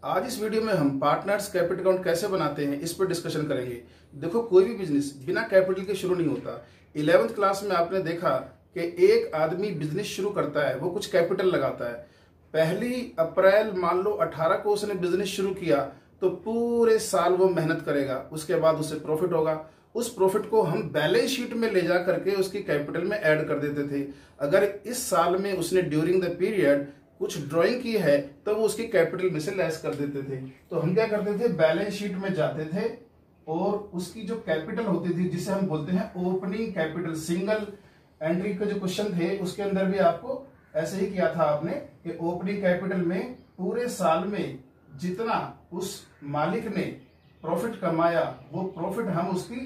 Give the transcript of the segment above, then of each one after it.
आज इस वीडियो में हम पार्टनर्स कैपिटल अकाउंट कैसे बनाते हैं इस पर डिस्कशन करेंगे। देखो, कोई भी बिजनेस बिना कैपिटल के शुरू नहीं होता। 11th क्लास में आपने देखा कि एक आदमी बिजनेस शुरू करता है, वो कुछ कैपिटल लगाता है। पहली अप्रैल मान लो 18 को उसने बिजनेस शुरू किया तो पूरे साल वो मेहनत करेगा, उसके बाद उसे प्रॉफिट होगा। उस प्रॉफिट को हम बैलेंस शीट में ले जा करके उसकी कैपिटल में ऐड कर देते थे। अगर इस साल में उसने ड्यूरिंग द पीरियड कुछ ड्राइंग की है तो वो उसकी कैपिटल में से लेस कर देते थे। तो हम क्या करते थे, बैलेंस शीट में जाते थे और उसकी जो कैपिटल होती थी जिसे हम बोलते हैं ओपनिंग कैपिटल, सिंगल एंट्री के जो क्वेश्चन थे उसके अंदर भी आपको ऐसे ही किया था आपने कि ओपनिंग कैपिटल में पूरे साल में जितना उस मालिक ने प्रॉफिट कमाया वो प्रॉफिट हम उसकी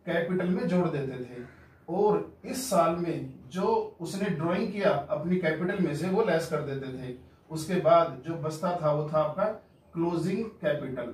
कैपिटल में जोड़ देते थे, और इस साल में जो उसने ड्राइंग किया अपनी कैपिटल में से वो लेस कर देते थे। उसके बाद जो बचता था वो था आपका क्लोजिंग कैपिटल।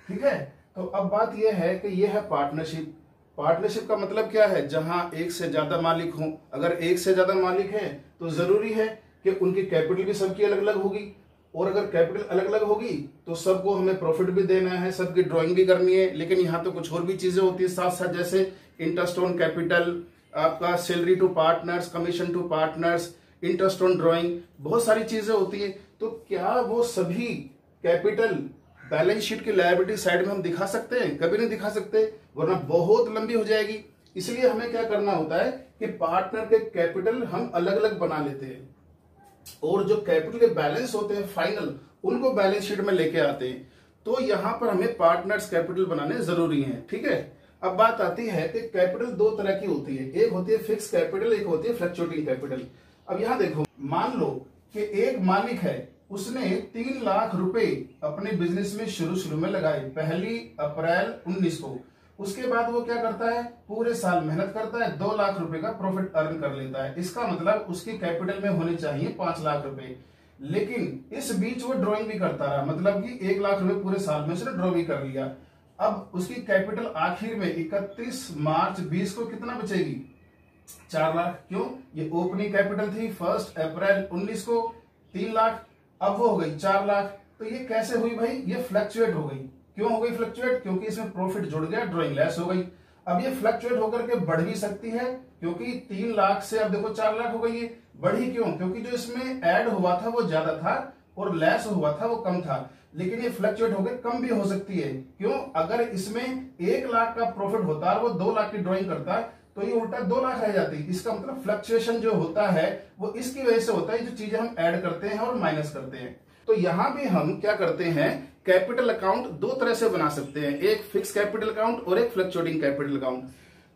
ठीक है, तो अब बात यह है कि यह है पार्टनरशिप। पार्टनरशिप का मतलब क्या है, जहां एक से ज्यादा मालिक हों। अगर एक से ज्यादा मालिक है तो जरूरी है कि उनकी कैपिटल भी सबकी अलग अलग होगी, और अगर कैपिटल अलग अलग होगी तो सबको हमें प्रॉफिट भी देना है, सबकी ड्राइंग भी करनी है। लेकिन यहाँ तो कुछ और भी चीजें होती है साथ साथ, जैसे इंटरेस्ट ऑन कैपिटल, आपका salary to partners, commission to partners, interest on drawing, बहुत सारी चीजें होती है। तो क्या वो सभी कैपिटल बैलेंस शीट की लायबिलिटी साइड में हम दिखा सकते हैं? कभी नहीं दिखा सकते, वरना बहुत लंबी हो जाएगी। इसलिए हमें क्या करना होता है कि पार्टनर के कैपिटल हम अलग अलग बना लेते हैं, और जो कैपिटल के बैलेंस होते हैं फाइनल, उनको बैलेंस शीट में लेके आते हैं। तो यहां पर हमें पार्टनर्स कैपिटल बनाने जरूरी है। ठीक है, अब बात आती है कि कैपिटल दो तरह की होती है, एक होती है फिक्स कैपिटल, एक होती है फ्लक्चुएटिंग कैपिटल। अब यहां देखो, मान लो कि एक मालिक है, उसने 3 लाख रुपए अपने बिजनेस में शुरू में लगाए 1 अप्रैल 19 को। उसके बाद वो क्या करता है, पूरे साल मेहनत करता है, 2 लाख रुपए का प्रॉफिट अर्न कर लेता है। इसका मतलब उसकी कैपिटल में होने चाहिए 5 लाख रुपए। लेकिन इस बीच वो ड्राइंग भी करता रहा, मतलब कि 1 लाख रुपए पूरे साल में उसने ड्रॉ भी कर लिया। अब उसकी कैपिटल आखिर में 31 मार्च 20 को कितना बचेगी, 4 लाख। क्यों? ये ओपनिंग कैपिटल थी 1 अप्रैल 19 को 3 लाख, अब वो हो गई 4 लाख। तो ये कैसे हुई भाई, ये फ्लक्चुएट हो गई। क्यों हो गई फ्लक्चुएट? क्योंकि इसमें प्रॉफिट जुड़ गया, ड्राइंग लेस हो गई। अब ये फ्लक्चुएट होकर के बढ़ भी सकती है, क्योंकि 3 लाख से अब देखो 4 लाख हो गई। ये बढ़ी क्यों? क्योंकि जो इसमें ऐड हुआ था वो ज्यादा था और लेस हुआ था वो कम था। लेकिन ये फ्लक्चुएट होकर कम भी हो सकती है। क्यों? अगर इसमें 1 लाख का प्रॉफिट होता है, वो 2 लाख की ड्राइंग करता है, तो ये उल्टा 2 लाख रह जाती। इसका मतलब फ्लक्चुएशन जो होता है वो इसकी वजह से होता है, जो चीजें हम ऐड करते हैं और माइनस करते हैं। तो यहां भी हम क्या करते हैं, कैपिटल अकाउंट 2 तरह से बना सकते हैं, एक फिक्स कैपिटल अकाउंट और एक फ्लक्चुएटिंग कैपिटल अकाउंट।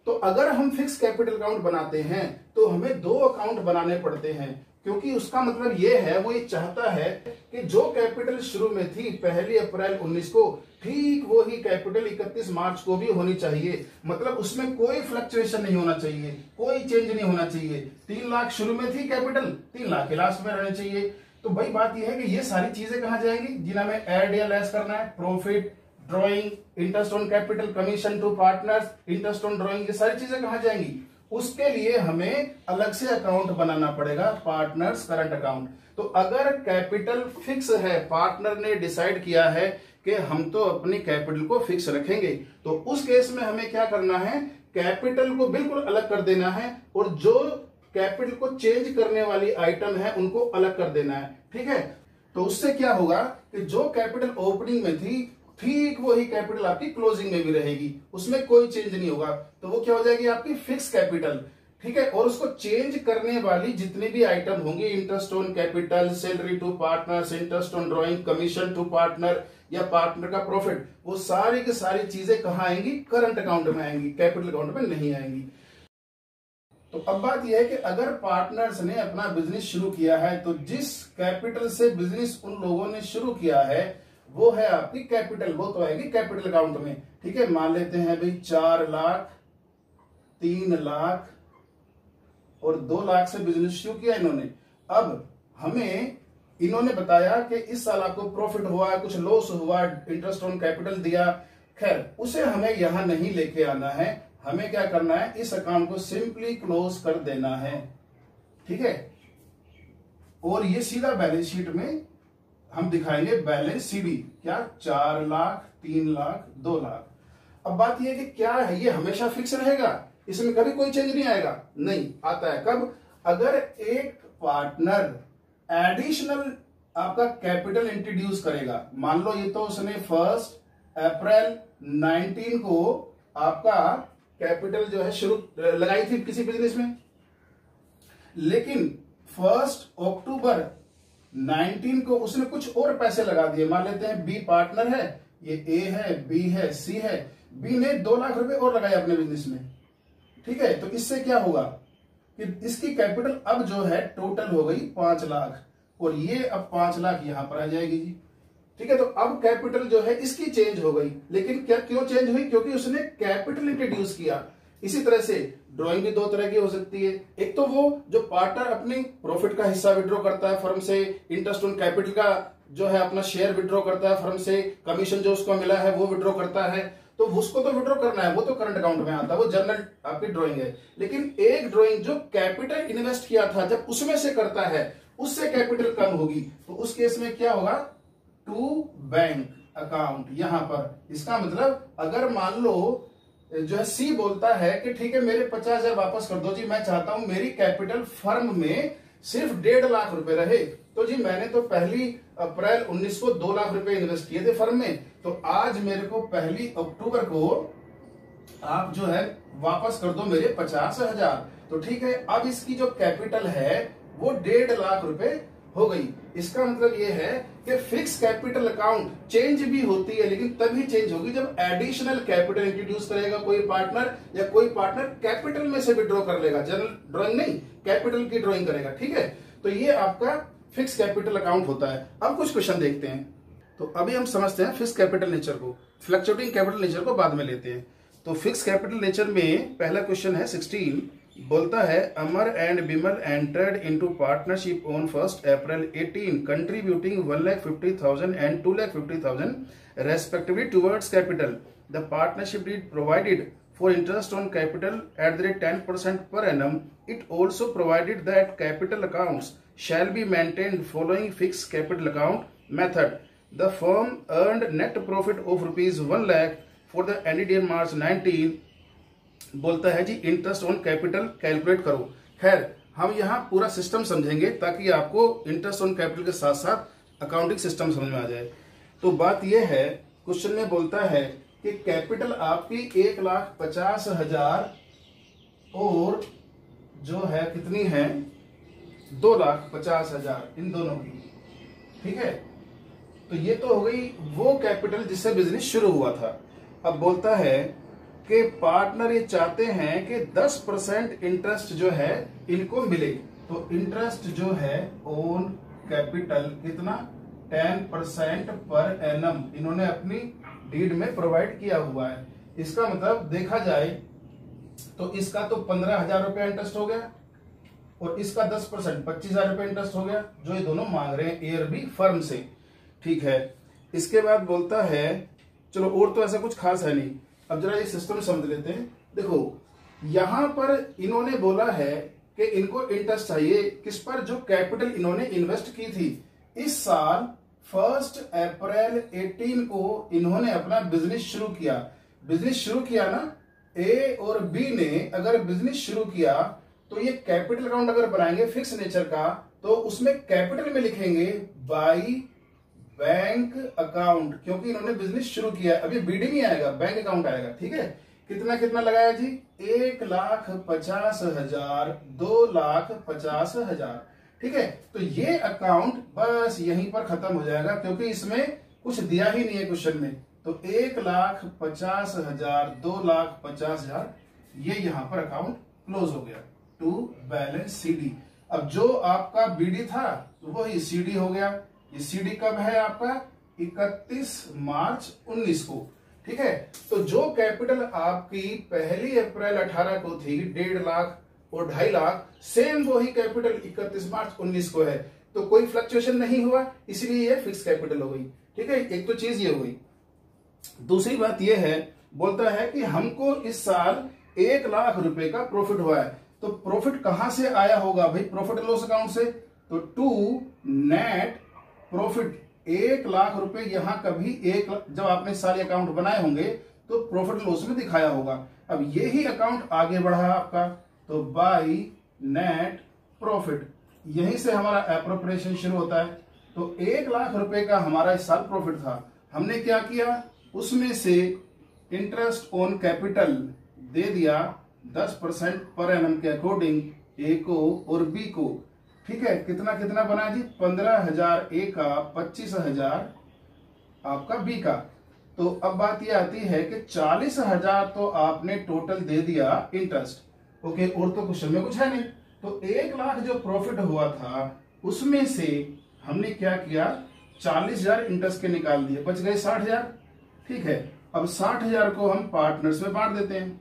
तो अगर हम फिक्स कैपिटल अकाउंट बनाते हैं तो हमें 2 अकाउंट बनाने पड़ते हैं, क्योंकि उसका मतलब ये है, वो ये चाहता है कि जो कैपिटल शुरू में थी 1 अप्रैल 19 को, ठीक वो ही कैपिटल 31 मार्च को भी होनी चाहिए। मतलब उसमें कोई फ्लक्चुएशन नहीं होना चाहिए, कोई चेंज नहीं होना चाहिए। 3 लाख शुरू में थी कैपिटल, 3 लाख के लास्ट में रहने चाहिए। तो भाई बात यह है कि ये सारी चीजें कहां जाएंगी, जिन्हें हमें ऐड या लेस करना है, profit, drawing, interest on capital, commission to partners, interest on drawing, ये सारी चीजें कहां जाएंगी? उसके लिए हमें अलग से अकाउंट बनाना पड़ेगा, पार्टनर्स करंट अकाउंट। तो अगर कैपिटल फिक्स है, पार्टनर ने डिसाइड किया है कि हम तो अपनी कैपिटल को फिक्स रखेंगे, तो उस केस में हमें क्या करना है, कैपिटल को बिल्कुल अलग कर देना है, और जो कैपिटल को चेंज करने वाली आइटम है उनको अलग कर देना है। ठीक है, तो उससे क्या होगा कि जो कैपिटल ओपनिंग में थी ठीक वही कैपिटल आपकी क्लोजिंग में भी रहेगी, उसमें कोई चेंज नहीं होगा। तो वो क्या हो जाएगी, आपकी फिक्स कैपिटल। ठीक है, और उसको चेंज करने वाली जितनी भी आइटम होंगी, interest on capital, salary to partners, interest on drawing, commission to partner या पार्टनर का प्रॉफिट, वो सारी की सारी चीजें कहां आएंगी, करंट अकाउंट में आएंगी, कैपिटल अकाउंट में नहीं आएंगी। तो अब बात यह है कि अगर पार्टनर्स ने अपना बिजनेस शुरू किया है तो जिस कैपिटल से बिजनेस उन लोगों ने शुरू किया है वो है आपकी कैपिटल, वो तो आएगी कैपिटल अकाउंट में। ठीक है, मान लेते हैं भाई 4 लाख, 3 लाख और 2 लाख से बिजनेस शुरू किया इन्होंने। अब हमें इन्होंने बताया कि इस साल आपको प्रॉफिट हुआ, कुछ लॉस हुआ, इंटरेस्ट ऑन कैपिटल दिया, खैर उसे हमें यहां नहीं लेके आना है। हमें क्या करना है, इस अकाउंट को सिंपली क्लोज कर देना है। ठीक है, और ये सीधा बैलेंस शीट में हम दिखाएंगे बैलेंस सीडी। क्या? 4 लाख, 3 लाख, 2 लाख। अब बात यह है कि क्या है ये हमेशा फिक्स रहेगा, इसमें कभी कोई चेंज नहीं आएगा? नहीं आता है। कब? अगर एक पार्टनर एडिशनल आपका कैपिटल इंट्रोड्यूस करेगा। मान लो ये तो उसने 1 अप्रैल 19 को आपका कैपिटल जो है शुरू लगाई थी किसी बिजनेस में, लेकिन 1 अक्टूबर 19 को उसने कुछ और पैसे लगा दिए। मान लेते हैं बी पार्टनर है, ये ए है, बी है, सी है। बी ने 2 लाख रुपए और लगाए अपने बिजनेस में, ठीक है। तो इससे क्या होगा कि इसकी कैपिटल अब जो है टोटल हो गई 5 लाख, और ये अब 5 लाख यहां पर आ जाएगी जी, ठीक है। तो अब कैपिटल जो है इसकी चेंज हो गई, लेकिन क्या क्यों चेंज हुई? क्योंकि उसने कैपिटल इंट्रोड्यूस किया। इसी तरह से ड्राइंग भी 2 तरह की हो सकती है। एक तो वो जो पार्टनर अपनी प्रॉफिट का हिस्सा विड्रॉ करता है फर्म से, इंटरेस्ट ऑन कैपिटल का जो है अपना शेयर विड्रॉ करता है फर्म से, कमीशन जो उसको मिला है वो विड्रॉ करता है, तो उसको तो विड्रॉ करना है, वो तो करंट अकाउंट में आता है, वो जनरल आपकी ड्राइंग है। लेकिन एक ड्राइंग जो कैपिटल इन्वेस्ट किया था जब उसमें से करता है, उससे कैपिटल कम होगी, तो उस केस में क्या होगा? टू बैंक अकाउंट यहां पर। इसका मतलब अगर मान लो जो है सी बोलता है कि ठीक है मेरे 50,000 वापस कर दो जी, मैं चाहता हूं मेरी कैपिटल फर्म में सिर्फ 1.5 लाख रुपए रहे, तो जी मैंने तो 1 अप्रैल 19 को 2 लाख रुपए इन्वेस्ट किए थे फर्म में, तो आज मेरे को 1 अक्टूबर को आप जो है वापस कर दो मेरे 50,000। तो ठीक है, अब इसकी जो कैपिटल है वो 1.5 लाख रुपए हो गई। इसका मतलब ये है कि फिक्स कैपिटल अकाउंट चेंज भी होती है, लेकिन तभी चेंज होगी जब एडिशनल कैपिटल इंट्रोड्यूस करेगा कोई पार्टनर, या कोई पार्टनर कैपिटल में से विड्रॉ कर लेगा। जनरल ड्राइंग नहीं, कैपिटल की ड्राइंग करेगा, ठीक है। तो ये आपका फिक्स कैपिटल अकाउंट होता है। अब कुछ क्वेश्चन देखते हैं। तो अभी हम समझते हैं फिक्स कैपिटल नेचर को, फ्लक्चुएटिंग कैपिटल नेचर को बाद में लेते हैं। तो फिक्स कैपिटल नेचर में पहला क्वेश्चन है 16, बोलता है Amar and Bimal entered into partnership on 1 April 18 contributing 1,50,000 and 2,50,000 respectively towards capital. The partnership deed provided for interest on capital at the rate 10% per annum. It also provided that capital accounts shall be maintained following fixed capital account method. The firm earned net profit of rupees 1 lakh for the ended year March 19. बोलता है जी interest on capital calculate करो। खैर हम यहाँ पूरा system समझेंगे ताकि आपको इंटरेस्ट ऑन कैपिटल के साथ साथ अकाउंटिंग सिस्टम समझ में आ जाए। तो बात यह है, क्वेश्चन में बोलता है कि कैपिटल आपकी 1,50,000 और जो है कितनी है 2,50,000, इन दोनों की, ठीक है। तो ये तो हो गई वो कैपिटल जिससे बिजनेस शुरू हुआ था। अब बोलता है कि पार्टनर ये चाहते हैं कि 10% इंटरेस्ट जो है इनको मिले। तो इंटरेस्ट जो है ऑन कैपिटल कितना? 10% पर एनम इन्होंने अपनी डीड में प्रोवाइड किया हुआ है। इसका मतलब देखा जाए तो इसका तो 15,000 रुपया इंटरेस्ट हो गया, और इसका 10% 25,000 रुपया इंटरेस्ट हो गया, जो ये दोनों मांग रहे हैं ए और बी फर्म से, ठीक है। इसके बाद बोलता है, चलो और तो ऐसा कुछ खास है नहीं, अब जरा ये सिस्टम समझ लेते हैं। देखो यहां पर इन्होंने बोला है कि इनको इंटरेस्ट चाहिए किस पर? जो कैपिटल इन्होंने इन्वेस्ट की थी इस साल 1 अप्रैल 18 को इन्होंने अपना बिजनेस शुरू किया। बिजनेस शुरू किया ना, ए और बी ने अगर बिजनेस शुरू किया तो ये कैपिटल अकाउंट अगर बनाएंगे फिक्स नेचर का, तो उसमें कैपिटल में लिखेंगे बाई बैंक अकाउंट, क्योंकि इन्होंने बिजनेस शुरू किया। अभी बीडी नहीं आएगा, बैंक अकाउंट आएगा, ठीक है। कितना कितना लगाया जी? 1,50,000, 2,50,000, ठीक है। तो ये अकाउंट बस यहीं पर खत्म हो जाएगा, क्योंकि इसमें कुछ दिया ही नहीं है क्वेश्चन में। तो 1,50,000, 2,50,000 ये यहां पर अकाउंट क्लोज हो गया टू बैलेंस सीडी। अब जो आपका बीडी था वही सीडी हो गया। ये सीडी कब है आपका? 31 मार्च 19 को, ठीक है। तो जो कैपिटल आपकी 1 अप्रैल 18 को थी 1.5 लाख और 2.5 लाख, सेम वही कैपिटल 31 मार्च 19 को है। तो कोई फ्लक्चुएशन नहीं हुआ, इसलिए ये फिक्स कैपिटल हो गई, ठीक है। एक तो चीज ये हो गई। दूसरी बात ये है, बोलता है कि हमको इस साल 1 लाख रुपए का प्रॉफिट हुआ है। तो प्रॉफिट कहां से आया होगा भाई? प्रॉफिट लॉस अकाउंट से। तो टू नेट प्रॉफिट 1 लाख रुपए यहाँ कभी जब आपने सारे अकाउंट बनाए होंगे तो प्रॉफिट लॉस में दिखाया होगा। अब यही अकाउंट आगे बढ़ा आपका, तो बाई नेट प्रॉफिट, यहीं से हमारा एप्रोप्रिएशन शुरू होता है। तो 1 लाख रुपए का हमारा इस साल प्रॉफिट था, हमने क्या किया, उसमें से इंटरेस्ट ऑन कैपिटल दे दिया 10% पर एनम के अकॉर्डिंग ए को और बी को। ठीक है, कितना कितना बना जी, 15,000 ए का, 25,000 आपका बी का। तो अब बात ये आती है कि 40,000 तो आपने टोटल दे दिया इंटरेस्ट। ओके, और तो क्वेश्चन में कुछ है नहीं। तो 1 लाख जो प्रॉफिट हुआ था उसमें से हमने क्या किया, 40,000 इंटरेस्ट के निकाल दिए, बच गए 60,000। ठीक है, अब 60,000 को हम पार्टनर्स में बांट देते हैं,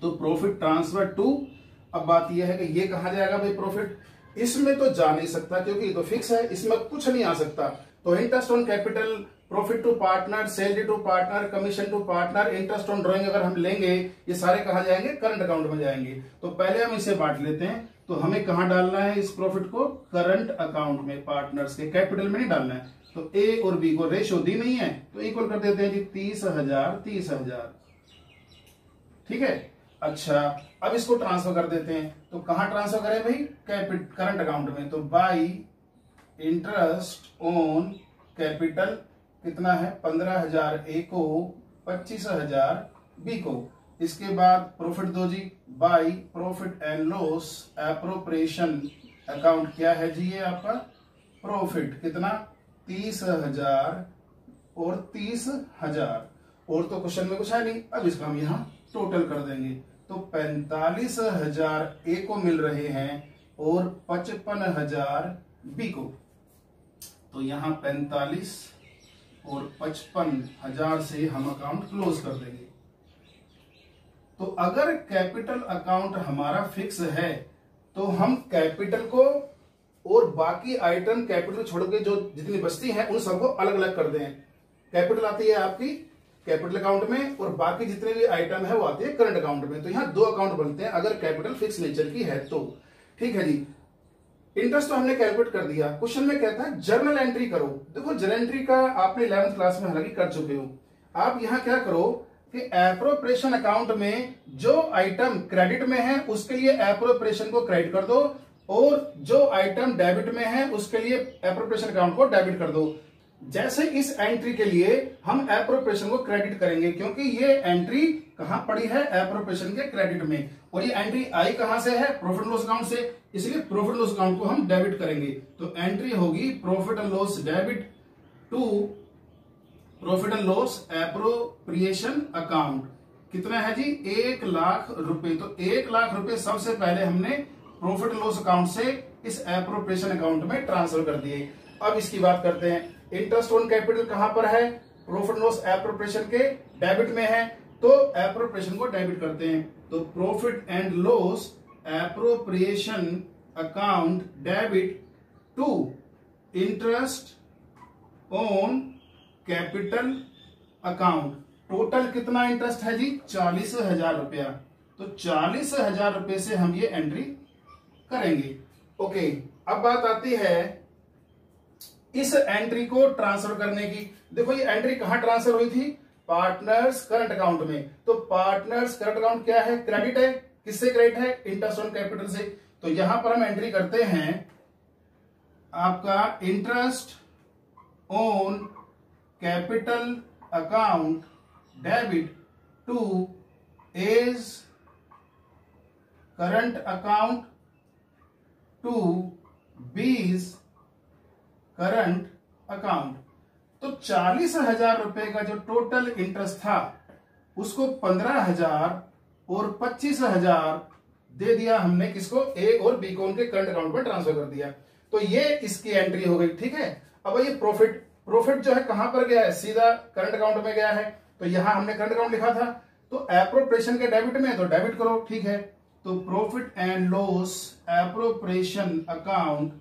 तो प्रॉफिट ट्रांसफर टू। अब बात यह है कि ये कहा जाएगा भाई प्रॉफिट, इसमें तो जा नहीं सकता क्योंकि ये तो फिक्स है, इसमें कुछ नहीं आ सकता। तो interest on capital, profit to partner, salary to partner, commission to partner, interest on drawing अगर हम लेंगे, ये सारे कहा जाएंगे, करंट अकाउंट में जाएंगे। तो पहले हम इसे बांट लेते हैं। तो हमें कहां डालना है इस प्रॉफिट को, करंट अकाउंट में, पार्टनर्स के, कैपिटल में नहीं डालना है। तो ए और बी को रेशो दी नहीं है तो इक्वल कर देते हैं जी, 30,000 30,000। ठीक है, अच्छा अब इसको ट्रांसफर कर देते हैं। तो कहां ट्रांसफर करें भाई, करंट अकाउंट में। तो बाई इंटरेस्ट ऑन कैपिटल कितना है, 15,000 ए को, 25,000 बी को। इसके बाद प्रॉफिट दो जी, by profit and loss appropriation account, क्या है जी ये आपका प्रॉफिट, कितना 30,000 और 30,000। और तो क्वेश्चन में कुछ है नहीं, अब इसका हम यहाँ टोटल कर देंगे। तो 45,000 ए को मिल रहे हैं और 55,000 बी को। तो यहाँ 45 और 55,000 से हम अकाउंट क्लोज कर देंगे। तो अगर कैपिटल अकाउंट हमारा फिक्स है तो हम कैपिटल को और बाकी आइटम कैपिटल छोड़ के जो जितनी बचती है उन सबको अलग अलग कर दें। कैपिटल आती है आपकी कैपिटल अकाउंट में और बाकी जितने भी आइटम है वो आती है करंट अकाउंट में। तो यहाँ 2 अकाउंट बनते हैं अगर कैपिटल फिक्स नेचर की है तो। ठीक है जी, इंटरेस्ट तो हमने कैलकुलेट कर दिया। क्वेश्चन में कहता है जर्नल एंट्री करो। देखो जर्नल एंट्री का आपने 11th क्लास में हालांकि कर चुके हो। आप यहाँ क्या करो कि एप्रोप्रिएशन अकाउंट में जो आइटम क्रेडिट में है उसके लिए एप्रोप्रिएशन को क्रेडिट कर दो और जो आइटम डेबिट में है उसके लिए एप्रोप्रिएशन अकाउंट को डेबिट कर दो। जैसे इस एंट्री के लिए हम एप्रोप्रिएशन को क्रेडिट करेंगे क्योंकि ये एंट्री कहां पड़ी है, एप्रोप्रिएशन के क्रेडिट में, और ये एंट्री आई कहां से है, प्रॉफिट लॉस अकाउंट से, इसलिए प्रॉफिट लॉस अकाउंट को हम डेबिट करेंगे। तो एंट्री होगी profit and loss debit to profit and loss appropriation account. कितना है जी, 1 लाख रुपए। तो 1 लाख रुपए सबसे पहले हमने प्रॉफिट एंड लॉस अकाउंट से इस एप्रोप्रिएशन अकाउंट में ट्रांसफर कर दिए। अब इसकी बात करते हैं, इंटरेस्ट ऑन कैपिटल कहां पर है, प्रॉफिट लॉस एप्रोप्रिएशन के डेबिट में है, तो एप्रोप्रिएशन को डेबिट करते हैं। तो profit and loss appropriation account debit to interest on capital account. Total कितना इंटरेस्ट है जी, 40,000 रुपया। तो 40,000 रुपए से हम ये एंट्री करेंगे। ओके, अब बात आती है इस एंट्री को ट्रांसफर करने की। देखो ये एंट्री कहां ट्रांसफर हुई थी, पार्टनर्स करंट अकाउंट में। तो पार्टनर्स करंट अकाउंट क्या है, क्रेडिट है, किससे क्रेडिट है, इंटरेस्ट ऑन कैपिटल से। तो यहां पर हम एंट्री करते हैं आपका interest on capital account debit to A's current account to B's current account. तो 40,000 रुपए का जो टोटल इंटरेस्ट था उसको 15,000 और 25,000 दे दिया हमने, किसको, ए और बी को, उनके करंट अकाउंट में ट्रांसफर कर दिया। तो ये इसकी एंट्री हो गई। ठीक है, अब ये प्रॉफिट जो है कहां पर गया है, सीधा करंट अकाउंट में गया है। तो यहां हमने करंट अकाउंट लिखा था, तो एप्रोप्रिएशन के डेबिट में, तो डेबिट करो। ठीक है, तो profit and loss appropriation account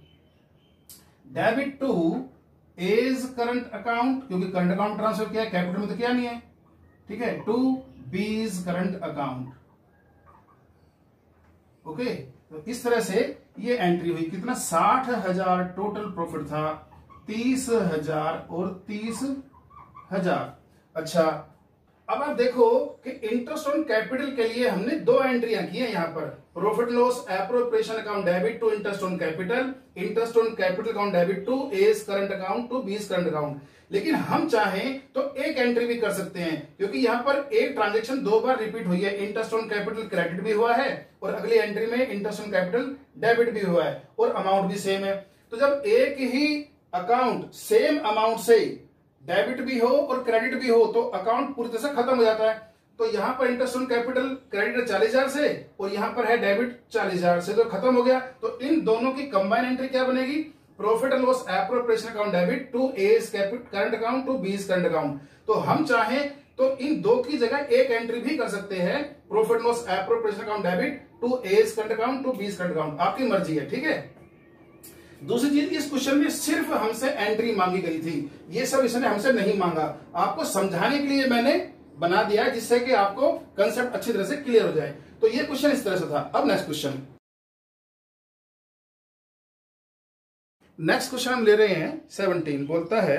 debit to A's current account, क्योंकि करंट अकाउंट ट्रांसफर किया, कैपिटल में तो किया नहीं है। ठीक है, to B's current account. Okay, तो इस तरह से ये एंट्री हुई। कितना, 60,000 टोटल प्रॉफिट था 30,000 और 30,000। अच्छा, अब आप देखो कि इंटरेस्ट ऑन कैपिटल के लिए हमने दो एंट्रियां की हैं यहाँ पर, profit loss appropriation account debit to interest on capital, interest on capital account debit to A's current account to B's current account. लेकिन हम चाहें तो एक एंट्री भी कर सकते हैं, क्योंकि यहाँ पर एक ट्रांजेक्शन दो बार रिपीट हुई है, इंटरेस्ट ऑन कैपिटल क्रेडिट भी हुआ है और अगली एंट्री में इंटरेस्ट ऑन कैपिटल डेबिट भी हुआ है और अमाउंट भी सेम है। तो जब एक ही अकाउंट सेम अमाउंट से डेबिट भी हो और क्रेडिट भी हो तो अकाउंट पूरी तरह से खत्म हो जाता है। तो यहां पर इंटरेस्ट ऑन कैपिटल क्रेडिट 40,000 से और यहां पर है डेबिट 40,000 से, तो खत्म हो गया। तो इन दोनों की कंबाइन एंट्री क्या बनेगी, profit and loss appropriation account debit to A's current account to B's current account. तो हम चाहें तो इन दो की जगह एक एंट्री भी कर सकते हैं, profit loss appropriation account debit to A's current account to B's current account, आपकी मर्जी है। ठीक है, दूसरी चीज, इस क्वेश्चन में सिर्फ हमसे एंट्री मांगी गई थी, ये सब इसने हमसे नहीं मांगा। आपको समझाने के लिए मैंने बना दिया जिससे कि आपको कंसेप्ट अच्छी तरह से क्लियर हो जाए। तो ये क्वेश्चन इस तरह से था। अब नेक्स्ट क्वेश्चन हम ले रहे हैं 17। बोलता है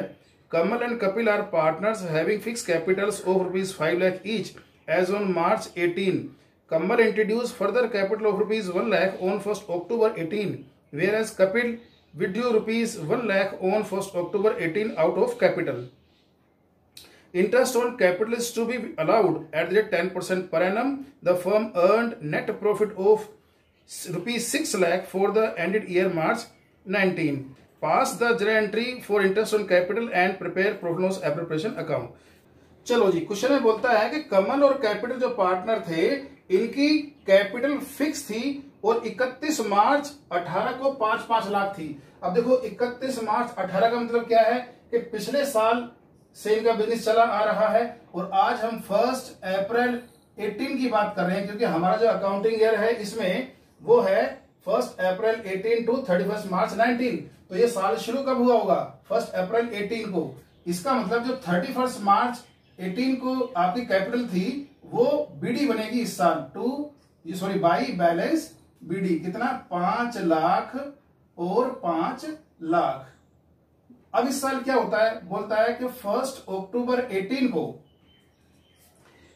Kamal and Kapil are partners having fix capitals of ₹5 lakh each as on March 18। Kamal introduce further capital of ₹1 lakh on 1 October 18, whereas Kapil withdrew ₹1 lakh on 1 October 18 out of capital. Interest on capital is to be allowed at the rate 10% per annum. The firm earned net profit of ₹6 lakh for the ended year March 19. Pass the journal entry for interest on capital and prepare profit loss appropriation account. चलो जी, question में बोलता है कि कमल और capital जो partner थे इनकी capital fix थी और 31 मार्च 18 को 5-5 लाख थी। अब देखो 31 मार्च 18 का मतलब क्या है कि पिछले साल से इनका बिजनेस चला आ रहा है और आज हम 1 अप्रैल 18 की बात कर रहे हैं, क्योंकि हमारा जो अकाउंटिंग ईयर है इसमें वो है 1 अप्रैल 18 टू 31 मार्च 19। तो ये साल शुरू कब हुआ होगा, 1 अप्रैल 18 को। इसका मतलब जो 31 मार्च 18 को आपकी कैपिटल थी वो बीडी बनेगी इस साल बाई बैलेंस बीडी, कितना 5 लाख और 5 लाख। अब इस साल क्या होता है, बोलता है कि 1 अक्टूबर 18 को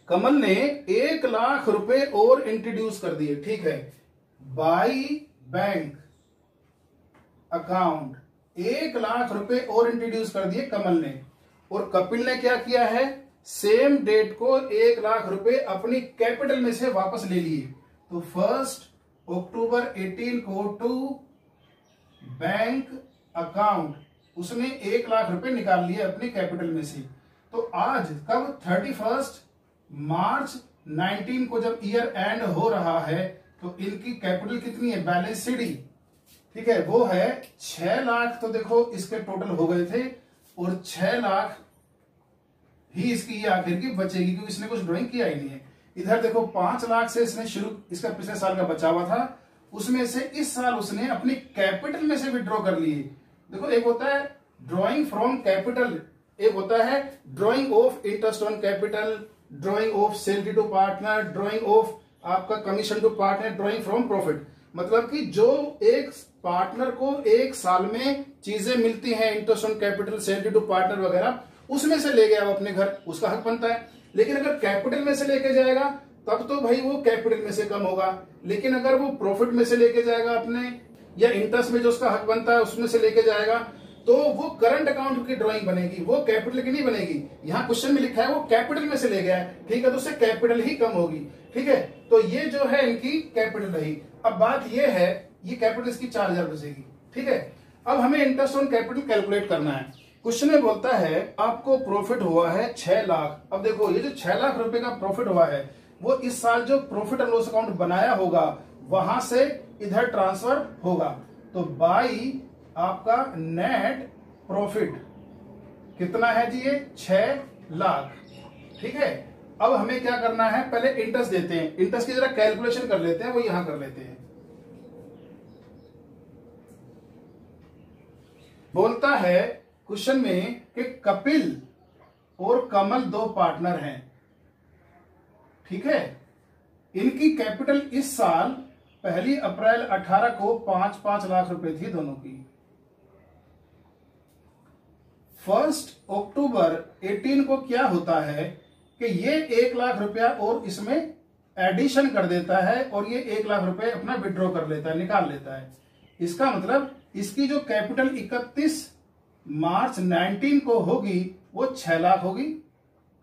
कमल ने 1 लाख रुपए और इंट्रोड्यूस कर दिए। ठीक है, बाई बैंक अकाउंट 1 लाख रुपए और इंट्रोड्यूस कर दिए कमल ने, और कपिल ने क्या किया है, सेम डेट को 1 लाख रुपए अपनी कैपिटल में से वापस ले लिए। तो 1 अक्टूबर 18 को टू बैंक अकाउंट उसने 1 लाख रुपए निकाल लिए अपनी कैपिटल में से। तो आज कब 31 मार्च 19 को जब ईयर एंड हो रहा है तो इनकी कैपिटल कितनी है, बैलेंस सीडी, ठीक है, वो है 6 लाख। तो देखो इसके टोटल हो गए थे और 6 लाख ही इसकी ये आखिर की बचेगी, क्योंकि इसने कुछ ड्राइंग किया ही नहीं है। इधर देखो 5 लाख से इसने शुरू, इसका पिछले साल का बचा हुआ था, उसमें से इस साल उसने अपनी कैपिटल में से विड्रॉ कर लिए। देखो एक होता है ड्रॉइंग फ्रॉम कैपिटल, एक होता है drawing of interest on capital, drawing of salary to partner, drawing of आपका commission to partner, drawing from profit. मतलब कि जो एक पार्टनर को एक साल में चीजें मिलती हैं, interest on capital, salary to partner वगैरह, उसमें से ले गया वो अपने घर, उसका हक बनता है। लेकिन अगर कैपिटल में से लेके जाएगा तब तो भाई वो कैपिटल में से कम होगा, लेकिन अगर वो प्रॉफिट में से लेके जाएगा अपने, या इंटरेस्ट में जो उसका हक बनता है उसमें से लेके जाएगा, तो वो करंट अकाउंट की ड्राइंग बनेगी, वो कैपिटल की नहीं बनेगी। यहाँ क्वेश्चन में लिखा है वो कैपिटल में से ले गया है, ठीक है, तो उससे कैपिटल ही कम होगी। ठीक है, तो ये जो है इनकी कैपिटल रही। अब बात ये है, ये कैपिटल इसकी 4,000 बचेगी। ठीक है, अब हमें इंटरेस्ट ऑन कैपिटल कैलकुलेट करना है। क्वेश्चन में बोलता है आपको प्रॉफिट हुआ है 6 लाख। अब देखो ये जो 6 लाख रुपए का प्रॉफिट हुआ है वो इस साल जो प्रॉफिट एंड लॉस अकाउंट बनाया होगा वहां से इधर ट्रांसफर होगा। तो बाई आपका नेट प्रॉफिट कितना है जी, ये 6 लाख। ठीक है, अब हमें क्या करना है, पहले इंटरेस्ट देते हैं, इंटरेस्ट की जरा कैलकुलेशन कर लेते हैं, वो यहां कर लेते हैं। बोलता है क्वेश्चन में कि कपिल और कमल 2 पार्टनर हैं। ठीक है, इनकी कैपिटल इस साल 1 अप्रैल 18 को 5-5 लाख रुपए थी दोनों की। 1 अक्टूबर 18 को क्या होता है कि ये 1 लाख रुपया और इसमें एडिशन कर देता है और ये 1 लाख रुपए अपना विड्रॉ कर लेता है, निकाल लेता है। इसका मतलब इसकी जो कैपिटल 31 मार्च 19 को होगी वो 6 लाख होगी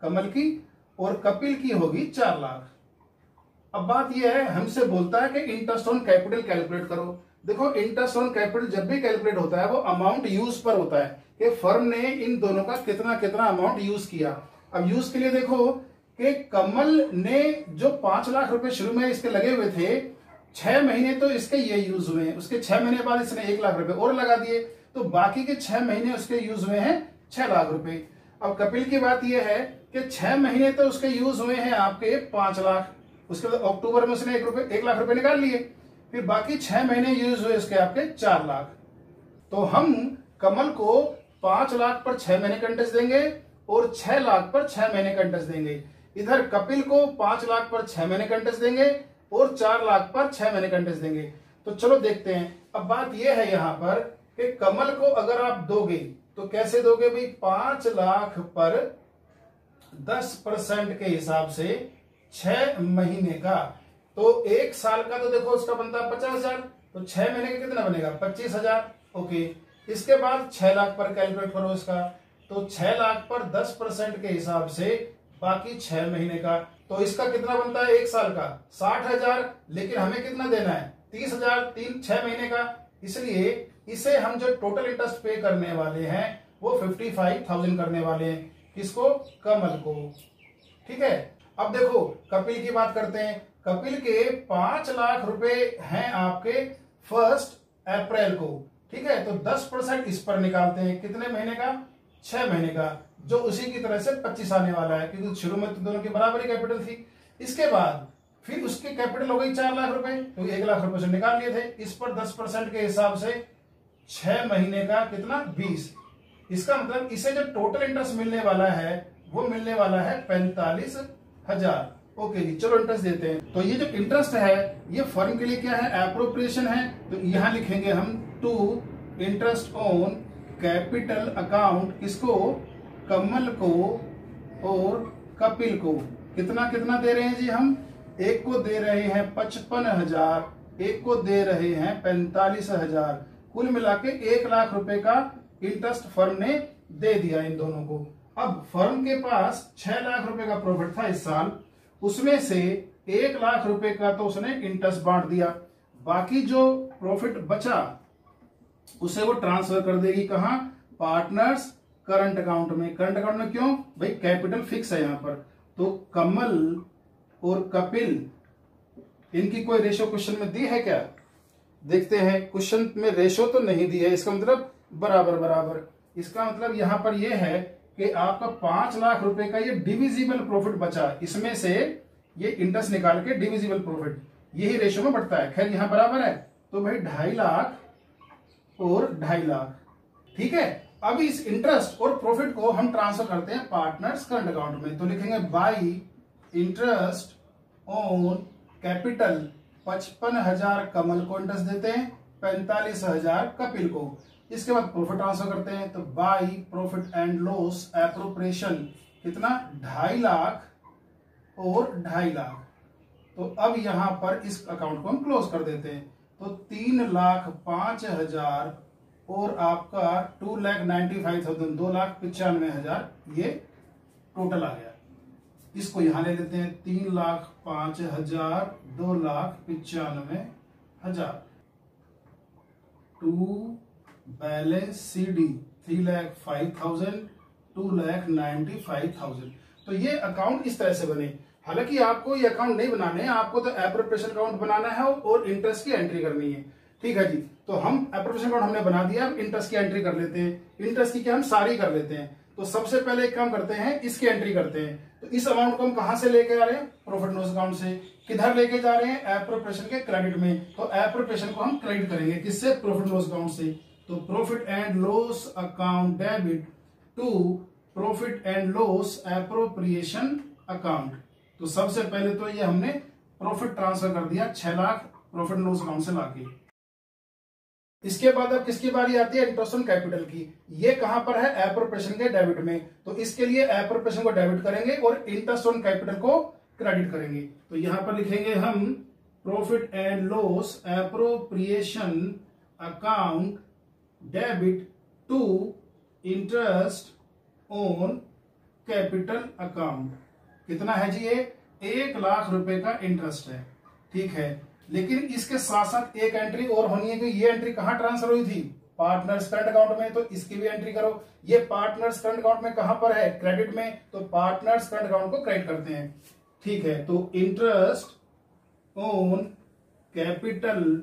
कमल की, और कपिल की होगी 4 लाख। अब बात यह है, हमसे बोलता है कि इंटरेस्ट ऑन कैपिटल कैलकुलेट करो। देखो, इंटरेस्ट ऑन कैपिटल जब भी कैलकुलेट होता है वो अमाउंट यूज पर होता है कि फर्म ने इन दोनों का कितना कितना अमाउंट यूज किया। अब यूज के लिए देखो कि कमल ने जो 5 लाख रुपए शुरू में इसके लगे हुए थे, 6 महीने तो इसके ये यूज हुए हैं, उसके 6 महीने बाद इसने 1 लाख रुपए और लगा दिए, तो बाकी के 6 महीने उसके यूज हुए हैं 6 लाख रुपए। अब कपिल की बात यह है कि 6 महीने तो उसके यूज हुए हैं आपके 5 लाख, उसके बाद अक्टूबर में उसने 1 लाख रुपए निकाल लिए, फिर बाकी 6 महीने यूज हुए उसके आपके 4 लाख। तो हम कमल को 5 लाख पर 6 महीने का इंटरेस्ट देंगे और 6 लाख पर 6 महीने का इंटरेस्ट देंगे। इधर कपिल को 5 लाख पर 6 महीने का इंटरेस्ट देंगे और 4 लाख पर 6 महीने का इंटरेस्ट देंगे। तो चलो देखते हैं। अब बात यह है यहां पर कि कमल को अगर आप दोगे तो कैसे दोगे भाई, 5 लाख पर 10% के हिसाब से 6 महीने का, तो 1 साल का तो देखो उसका बनता है 50,000, तो 6 महीने का कितना बनेगा 25,000। ओके, इसके बाद 6 लाख पर कैलकुलेट करो इसका, तो 6 लाख पर 10% के हिसाब से बाकी 6 महीने का, तो इसका कितना बनता है 1 साल का 60,000, लेकिन हमें कितना देना है 30,000 6 महीने का। इसलिए इसे हम जो टोटल इंटरेस्ट पे करने वाले हैं वो 55,000 करने वाले हैं। किसको, कमल को। ठीक है, अब देखो कपिल की बात करते हैं। कपिल के 5 लाख रुपए हैं आपके 1 अप्रैल को, ठीक है, तो 10% इस पर निकालते हैं, कितने महीने का 6 महीने का, जो उसी की तरह से 25 आने वाला है, क्योंकि शुरू में तो दोनों की बराबरी कैपिटल थी। इसके बाद फिर उसकी कैपिटल हो गई 4 लाख रुपए, तो 1 लाख रुपए से निकाल लिए थे, इस पर 10% के हिसाब से 6 महीने का कितना 20। इसका मतलब इसे जो टोटल इंटरेस्ट मिलने वाला है वो मिलने वाला है 45,000। ओके जी, चलो इंटरेस्ट देते हैं। तो ये जो इंटरेस्ट है ये फर्म के लिए क्या है, एप्रोप्रिएशन है, तो यहां लिखेंगे हम to interest on capital account, किसको, कमल को और कपिल को। कितना कितना दे रहे हैं जी हम, एक को दे रहे हैं 55,000, एक को दे रहे हैं 45,000, कुल मिला के 1 लाख रुपए का इंटरेस्ट फर्म ने दे दिया इन दोनों को। अब फर्म के पास 6 लाख रुपए का प्रॉफिट था इस साल, उसमें से 1 लाख रुपए का तो उसने इंटरेस्ट बांट दिया, बाकी जो प्रॉफिट बचा उसे वो ट्रांसफर कर देगी कहां, पार्टनर्स करंट अकाउंट में। करंट अकाउंट में क्यों भाई, कैपिटल फिक्स है यहां पर। तो कमल और कपिल, इनकी कोई रेशो क्वेश्चन में दी है क्या, देखते हैं। क्वेश्चन में रेशो तो नहीं दी है, इसका मतलब बराबर बराबर। इसका मतलब यहां पर यह है कि आपका 5 लाख रुपए का ये डिविजिबल प्रॉफिट बचा, इसमें से ये इंटरेस्ट निकाल के डिविजिबल प्रॉफिट यही रेशो में बढ़ता है। खैर यहां बराबर है, तो भाई 2.5 लाख और 2.5 लाख। ठीक है, अब इस इंटरेस्ट और प्रॉफिट को हम ट्रांसफर करते हैं पार्टनर्स करंट अकाउंट में, तो लिखेंगे बाई इंटरेस्ट ऑन कैपिटल 55,000 कमल को इंटरेस्ट देते हैं, 45,000 कपिल को। इसके बाद प्रॉफिट ट्रांसफर करते हैं, तो by profit and loss appropriation कितना 2.5 लाख और 2.5 लाख। तो अब यहां पर इस अकाउंट को हम क्लोज कर देते हैं, तो 3,05,000 और आपका 2,95,000 2,95,000 ये टोटल आ गया। इसको यहां ले लेते हैं 3,05,000 2,95,000 टू बैलेंस CD 3,05,000 2,95,000। तो ये अकाउंट इस तरह से बने। हालांकि आपको ये अकाउंट नहीं बनाने हैं, आपको तो एप्रोप्रिएशन अकाउंट बनाना है और इंटरेस्ट की एंट्री करनी है। ठीक है जी, तो हम एप्रोप्रिएशन अकाउंट हमने बना दिया, अब इंटरेस्ट की एंट्री कर लेते हैं। इंटरेस्ट की क्या हम सारी कर लेते हैं, तो सबसे पहले एक काम करते हैं, इसकी एंट्री करते हैं। तो इस अमाउंट को हम कहां से लेके आ रहे हैं, प्रॉफिट एंड लॉस अकाउंट से। किधर लेके जा रहे हैं, एप्रोप्रिएशन के क्रेडिट में, तो एप्रोप्रिएशन को हम क्रेडिट करेंगे किससे, प्रॉफिट एंड लॉस अकाउंट से। तो profit and loss account debit to profit and loss appropriation account. तो सबसे पहले तो ये हमने प्रॉफिट ट्रांसफर कर दिया 6 lakh profit and loss account से लाके। इसके बाद अब किसकी बारी आती है, इंटरेस्ट ऑन कैपिटल की। ये कहां पर है, एप्रोप्रिएशन के डेबिट में। तो इसके लिए एप्रोप्रिएशन को डेबिट करेंगे और इंटरेस्ट ऑन कैपिटल को क्रेडिट करेंगे। तो यहां पर लिखेंगे हम profit and loss appropriation account debit to interest on capital account. कितना है जी, ये 1 लाख रुपए का इंटरेस्ट है, ठीक है। लेकिन इसके साथ साथ एक एंट्री और होनी है कि ये एंट्री कहां ट्रांसफर हुई थी, पार्टनर्स करंट अकाउंट में। तो इसकी भी एंट्री करो। ये पार्टनर्स करंट अकाउंट में कहां पर है, क्रेडिट में। तो पार्टनर्स करंट अकाउंट को क्रेडिट करते हैं, ठीक है। तो interest on capital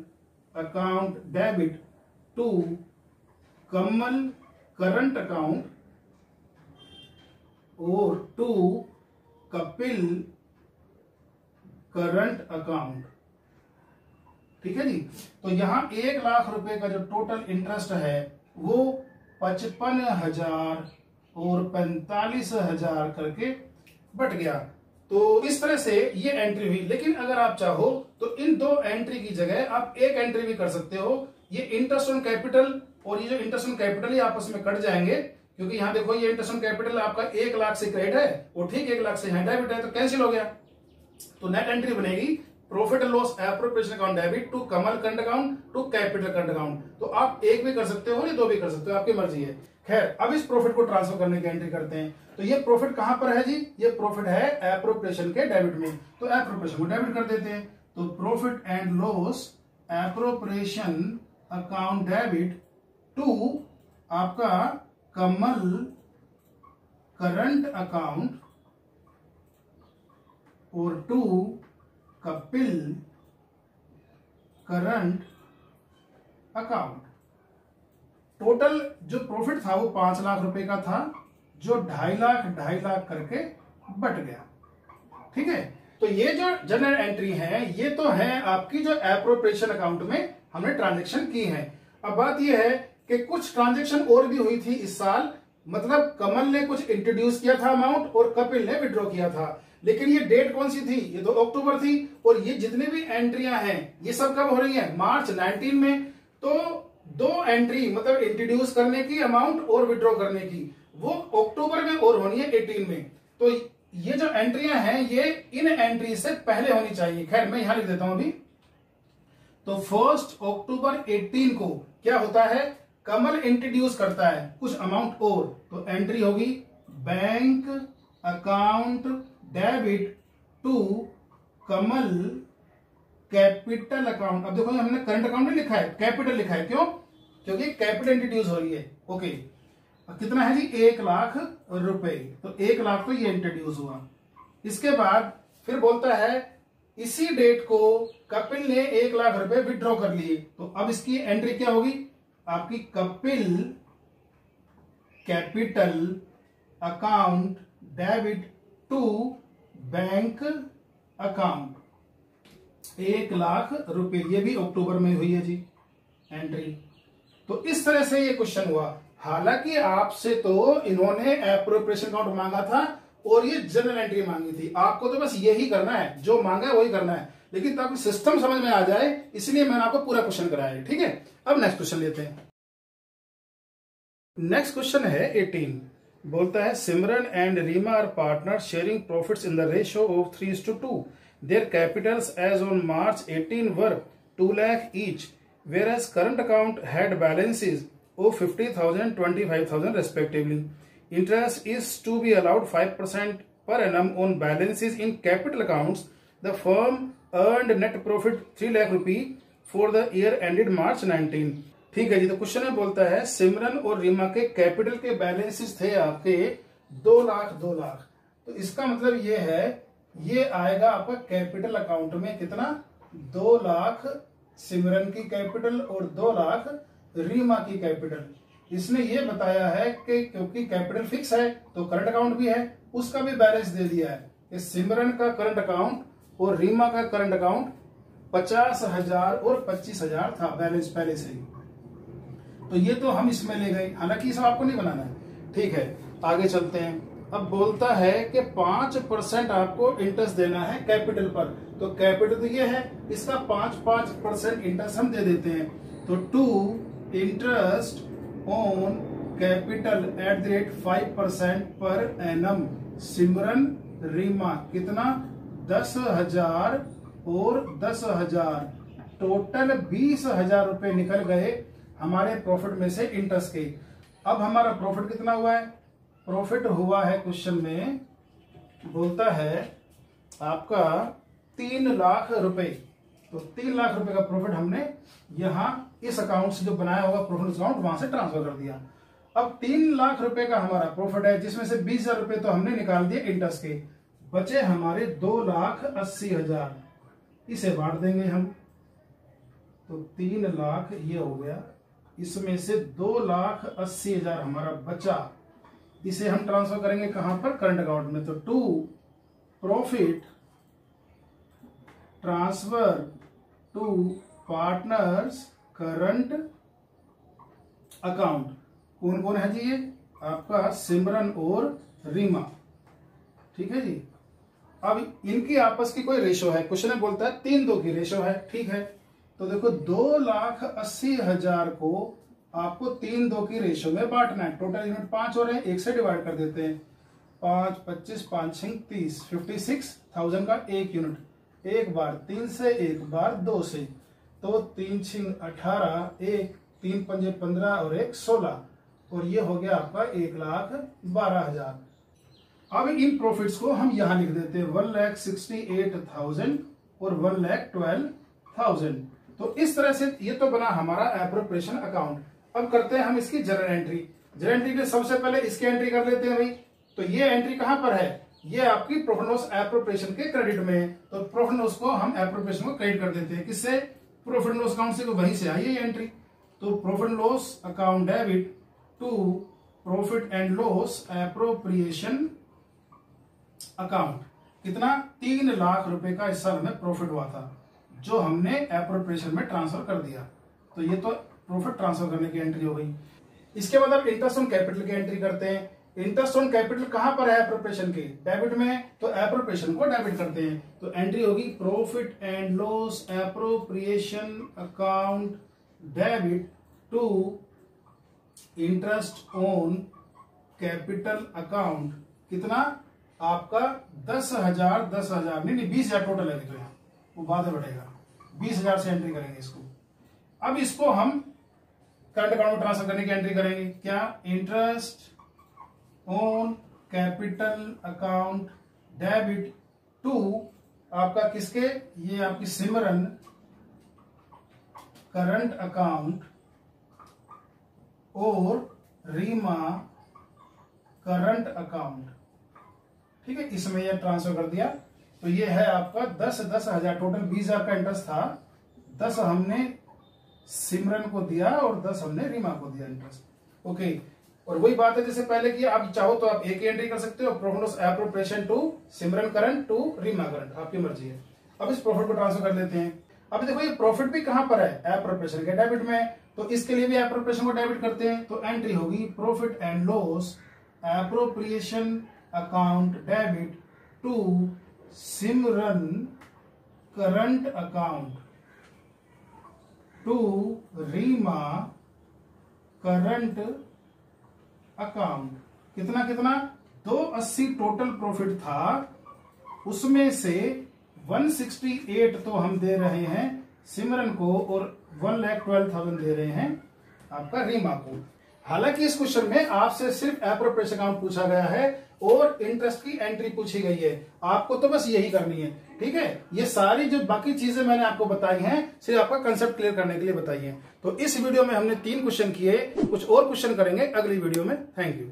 account debit to Kamal current account और टू कपिल करंट अकाउंट, ठीक है जी। तो यहां 1 लाख रुपए का जो टोटल इंटरेस्ट है वो 55,000 और 45,000 करके बट गया। तो इस तरह से ये एंट्री हुई। लेकिन अगर आप चाहो तो इन दो एंट्री की जगह आप एक एंट्री भी कर सकते हो। ये इंटरेस्ट ऑन कैपिटल और ये जो इंटरेस्ट ऑन कैपिटल, ये आपस में कट जाएंगे, क्योंकि यहां देखो ये इंटरेस्ट ऑन कैपिटल आपका 1 लाख से क्रेडिट है और ठीक 1 लाख से यहां डेबिट है, तो कैंसिल हो गया। तो नेट एंट्री बनेगी profit and loss appropriation account debit to Kamal current account to capital current account. तो आप एक भी कर सकते हो या दो भी कर सकते हो, आपकी मर्जी है। खैर, अब इस प्रॉफिट को ट्रांसफर करने की एंट्री करते हैं। तो ये प्रॉफिट कहां पर है जी, ये प्रॉफिट है एप्रोप्रिएशन के डेबिट में। तो एप्रोप्रिएशन को डेबिट कर देते हैं। तो profit and loss appropriation account debit to आपका कमल करंट अकाउंट और to Kapil current account. Total जो प्रॉफिट था वो 5 लाख रुपए का था, जो 2.5 लाख करके बट गया, ठीक है। तो ये जो जनरल एंट्री है ये तो है आपकी जो एप्रोप्रिएशन अकाउंट में हमने ट्रांजैक्शन की है। अब बात ये है कि कुछ ट्रांजैक्शन और भी हुई थी इस साल। मतलब कमल ने कुछ इंट्रोड्यूस किया था अमाउंट और कपिल ने विड्रॉ किया था। लेकिन ये डेट कौन सी थी, ये तो अक्टूबर थी। और ये जितने भी एंट्रियां हैं ये सब कब हो रही हैं, मार्च 19 में। तो 2 एंट्री मतलब इंट्रोड्यूस करने की अमाउंट और विड्रॉ करने की, वो अक्टूबर में और होनी है 18 में। तो ये जो एंट्रियां हैं ये इन एंट्री से पहले होनी चाहिए। खैर, मैं यहां लिख देता हूं अभी। तो 1 अक्टूबर 18 को क्या होता है, कमल इंट्रोड्यूस करता है कुछ अमाउंट और। तो एंट्री होगी bank account debit to Kamal capital account. अब देखो हमने करंट अकाउंट नहीं लिखा है, कैपिटल लिखा है। क्यों, क्योंकि कैपिटल इंट्रोड्यूस हो रही है। ओके, कितना है जी, 1 लाख रुपए। तो 1 लाख तो ये इंट्रोड्यूस हुआ। इसके बाद फिर बोलता है इसी डेट को कपिल ने 1 लाख रुपए विड्रॉ कर लिए। तो अब इसकी एंट्री क्या होगी आपकी, Kapil capital account debit to bank account 1 lakh रुपए। ये भी अक्टूबर में हुई है जी एंट्री। तो इस तरह से ये क्वेश्चन हुआ। हालांकि आपसे तो इन्होंने एप्रोप्रिएशन अकाउंट मांगा था और ये जनरल एंट्री मांगी थी। आपको तो बस यही करना है, जो मांगा है वही करना है। लेकिन ताकि सिस्टम समझ में आ जाए इसलिए मैंने आपको पूरा क्वेश्चन कराया है, ठीक है। अब नेक्स्ट क्वेश्चन लेते हैं। नेक्स्ट क्वेश्चन है 18। बोलता है Simran and Reema are partner sharing profits in the ratio of 3:2। Their capitals as on March 18 were 2 lakh each, whereas current account had balances of 50,000, 25,000 respectively. Interest is to be allowed 5% per annum on balances in capital accounts. The firm earned net profit 3 lakh rupee for the year ended March 19. ठीक है जी। तो question में बोलता है सिमरन और रीमा के capital के balances थे आपके 2 लाख 2 लाख। तो इसका मतलब ये है, ये आएगा आपका कैपिटल अकाउंट में कितना, 2 लाख सिमरन की कैपिटल और 2 लाख रीमा की कैपिटल। इसने ये बताया है कि क्योंकि कैपिटल फिक्स है तो करंट अकाउंट भी है, उसका भी बैलेंस दे दिया है कि सिमरन का करंट अकाउंट और रीमा का करंट अकाउंट 50,000 और 25,000 था बैलेंस पहले से ही। तो ये तो हम इसमें ले गए, हालांकि ये सब आपको नहीं बनाना है, ठीक है। आगे चलते हैं। अब बोलता है कि 5% आपको इंटरेस्ट देना है कैपिटल पर। तो कैपिटल तो ये है, इसका 5% इंटरेस्ट हम दे देते हैं। तो to interest on capital at the rate 5% पर एनम। सिमरन रीमा कितना 10,000 और 10,000 टोटल 20,000 रुपए निकल गए हमारे प्रॉफिट में से इंटरेस्ट के। अब हमारा प्रॉफिट कितना हुआ है? प्रॉफिट हुआ है क्वेश्चन में बोलता है आपका 3 लाख रुपए। तो 3 लाख रुपए का प्रॉफिट हमने यहां इस अकाउंट से जो बनाया होगा प्रॉफिट अकाउंट वहां से ट्रांसफर कर दिया। अब 3 लाख रुपए का हमारा प्रॉफिट है जिसमें से 20,000 रुपए तो हमने निकाल दिए इंटरेस्ट के, बचे हमारे 2,80,000। इसे बांट देंगे हम, तो 3 लाख ये हो गया, इसमें से 2,80,000 हमारा बचा। इसे हम ट्रांसफर करेंगे कहां पर? करंट अकाउंट में। तो to profit transfer to partners current account. कौन कौन है जी? ये आपका सिमरन और रीमा, ठीक है जी। अब इनकी आपस की कोई रेशो है, क्वेश्चन में बोलता है 3-2 की रेशो है, ठीक है। तो देखो 2,80,000 को आपको 3-2 की रेशो में बांटना है। टोटल यूनिट 5 हो रहे हैं, 1 से डिवाइड कर देते हैं। 5, 25, 5, 6, 30, 56,000 का 1 यूनिट, 1 बार 3 से, 1 बार 2 से, तो 3, 6, 18, 1, 3, 5, 15 और 1, 16, और ये हो गया आपका 1,12,000। अब इन प्रॉफिट्स को हम यहां लिख देते हैं 1,68,000 और 1,12,000। तो इस तरह से ये तो बना हमारा एप्रोप्रिएशन अकाउंट। अब करते हैं हम इसकी जर्नल एंट्री। जर्नल एंट्री के लिए सबसे पहले इसकी एंट्री कर लेते हैं भाई। तो ये एंट्री कहां पर है? ये आपकी प्रॉफिट लॉस एप्रोप्रिएशन के क्रेडिट में है। तो प्रॉफिट लॉस को हम एप्रोप्रिएशन को क्रेडिट कर देते हैं। किससे? प्रॉफिट लॉस अकाउंट से, वहीं से आई है ये एंट्री। तो profit loss account debit to profit and loss appropriation account. कितना? 3 लाख रुपए का इस साल में प्रॉफिट हुआ था जो हमने एप्रोप्रिएशन में ट्रांसफर कर दिया। तो ये तो प्रॉफिट ट्रांसफर करने की एंट्री हो गई। इसके बाद अब इंटरेस्ट ऑन कैपिटल की एंट्री करते हैं। इंटरेस्ट ऑन कैपिटल कहां पर है? एप्रोप्रिएशन के डेबिट में, तो एप्रोप्रिएशन को डेबिट करते हैं। तो एंट्री होगी profit and loss appropriation account debit to interest on capital account. कितना? आपका 10,000, 10,000 नहीं 20,000 टोटल है, देखो यहाँ वो बाद में बढ़ेगा। 20,000 से एंट्री करेंगे इसको। अब इसको हम करंट अकाउंट में ट्रांसफर करने की एंट्री करेंगे। क्या? Interest on capital account debit to आपका किसके? ये आपकी सिमरन करंट अकाउंट और रीमा करंट अकाउंट, ठीक है। इसमें यह ट्रांसफर कर दिया। तो ये है आपका 10,000 टोटल 20,000 का इंटरेस्ट था। 10 हमने सिमरन को दिया और 10 हमने रीमा को दिया इंटरेस्ट। ओके, और वही बात है जैसे पहले की। आप चाहो तो आप एक ही एंट्री कर सकते हो, profit loss appropriation to Simran current to Reema current, आपकी मर्जी है। अब इस प्रॉफिट को ट्रांसफर कर लेते हैं। अब देखो ये प्रॉफिट भी कहां पर है? एप्रोप्रिएशन के डेबिट में। तो इसके लिए भी एप्रोप्रिएशन को डेबिट करते हैं। तो एंट्री होगी profit and loss appropriation account debit to Simran current account to Reema current account. कितना कितना? 280 टोटल प्रॉफिट था, उसमें से 168 तो हम दे रहे हैं सिमरन को और 1,12,000 दे रहे हैं आपका रीमा को। हालांकि इस क्वेश्चन में आपसे सिर्फ एप्रोप्रिएशन अकाउंट पूछा गया है और इंटरेस्ट की एंट्री पूछी गई है। आपको तो बस यही करनी है, ठीक है। ये सारी जो बाकी चीजें मैंने आपको बताई हैं सिर्फ आपका कंसेप्ट क्लियर करने के लिए बताई हैं। तो इस वीडियो में हमने 3 क्वेश्चन किए, कुछ और क्वेश्चन करेंगे अगली वीडियो में। Thank you.